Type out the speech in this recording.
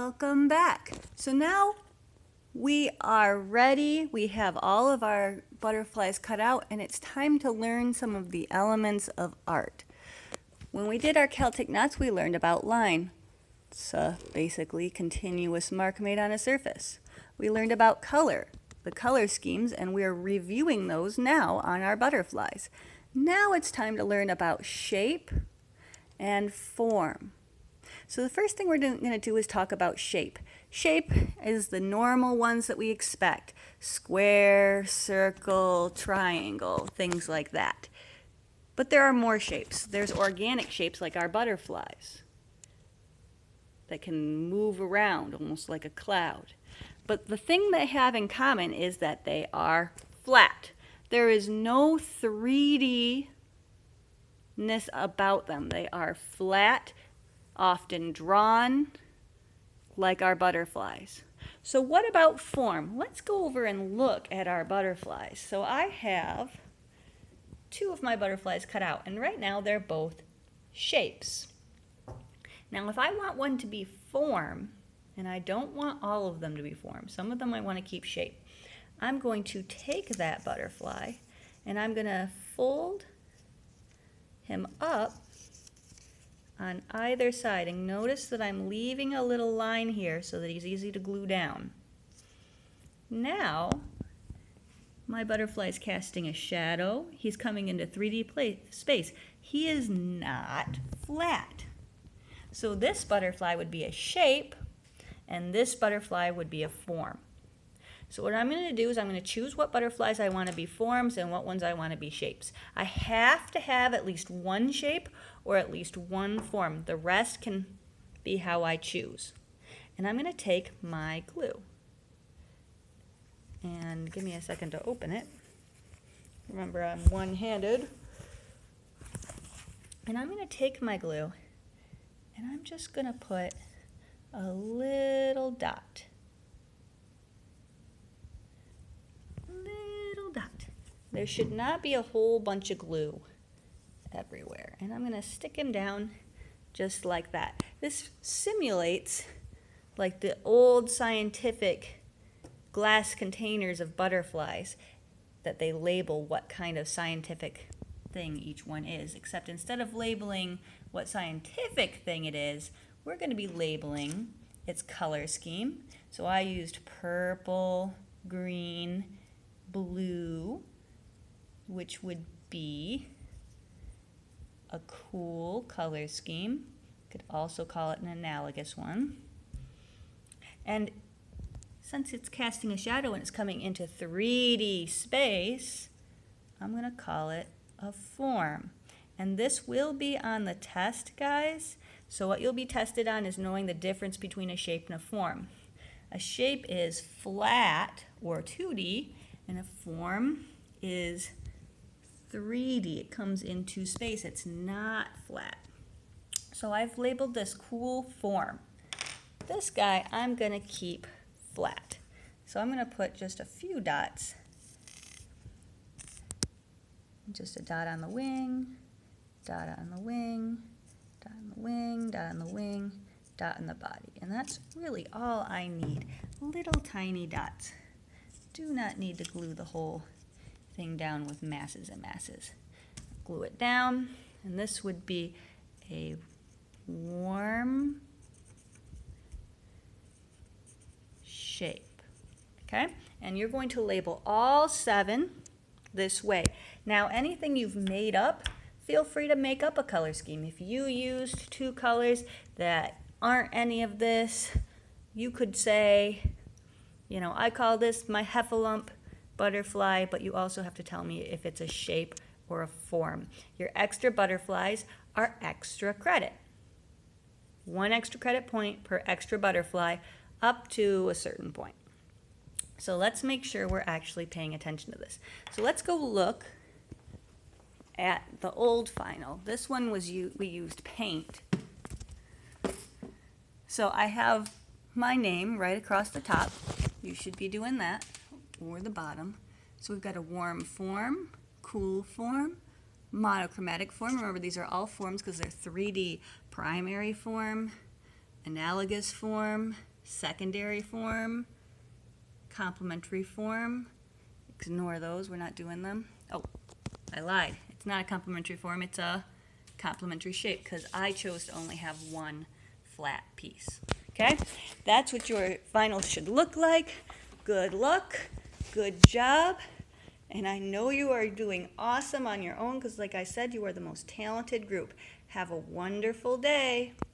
Welcome back. So now we are ready. We have all of our butterflies cut out, and it's time to learn some of the elements of art. When we did our Celtic knots, we learned about line. It's basically continuous mark made on a surface. We learned about color, the color schemes, and we're reviewing those now on our butterflies. Now it's time to learn about shape and form. So the first thing we're going to do is talk about shape. Shape is the normal ones that we expect. Square, circle, triangle, things like that. But there are more shapes. There's organic shapes like our butterflies that can move around almost like a cloud. But the thing they have in common is that they are flat. There is no 3D-ness about them. They are flat, often drawn like our butterflies. So what about form? Let's go over and look at our butterflies. So I have two of my butterflies cut out, and right now they're both shapes. Now if I want one to be form, and I don't want all of them to be form, some of them I want to keep shape, I'm going to take that butterfly and I'm going to fold him up on either side, and notice that I'm leaving a little line here so that he's easy to glue down. Now my butterfly is casting a shadow. He's coming into 3D space. He is not flat. So this butterfly would be a shape and this butterfly would be a form. So what I'm going to do is I'm going to choose what butterflies I want to be forms and what ones I want to be shapes. I have to have at least one shape or at least one form. The rest can be how I choose. And I'm going to take my glue. And give me a second to open it. Remember, I'm one-handed. And I'm going to take my glue and I'm just going to put a little dot. There should not be a whole bunch of glue everywhere. And I'm going to stick him down just like that. This simulates like the old scientific glass containers of butterflies that they label what kind of scientific thing each one is, except instead of labeling what scientific thing it is, we're going to be labeling its color scheme. So I used purple, green, blue, which would be a cool color scheme. Could also call it an analogous one. And since it's casting a shadow and it's coming into 3D space, I'm going to call it a form. And this will be on the test, guys. So what you'll be tested on is knowing the difference between a shape and a form. A shape is flat or 2D, and a form is 3D. It comes into space. It's not flat. So I've labeled this cool form. This guy I'm going to keep flat. So I'm going to put just a few dots. Just a dot on the wing, dot on the wing, dot on the wing, dot on the wing, dot on the body. And that's really all I need. Little tiny dots. Do not need to glue the whole thing down with masses and masses. Glue it down, and this would be a warm shape. Okay? And you're going to label all 7 this way. Now, anything you've made up, feel free to make up a color scheme. If you used 2 colors that aren't any of this, you could say, you know, I call this my heffalump butterfly, but you also have to tell me if it's a shape or a form. Your extra butterflies are extra credit. 1 extra credit point per extra butterfly up to a certain point. So let's make sure we're actually paying attention to this. So let's go look at the old final. This one was we used paint. So I have my name right across the top. You should be doing that, or the bottom. So we've got a warm form, cool form, monochromatic form. Remember, these are all forms because they're 3D. Primary form, analogous form, secondary form, complementary form. Ignore those, we're not doing them. Oh, I lied. It's not a complementary form, it's a complementary shape because I chose to only have one flat piece. Okay, that's what your final should look like. Good luck, good job, and I know you are doing awesome on your own because like I said, you are the most talented group. Have a wonderful day.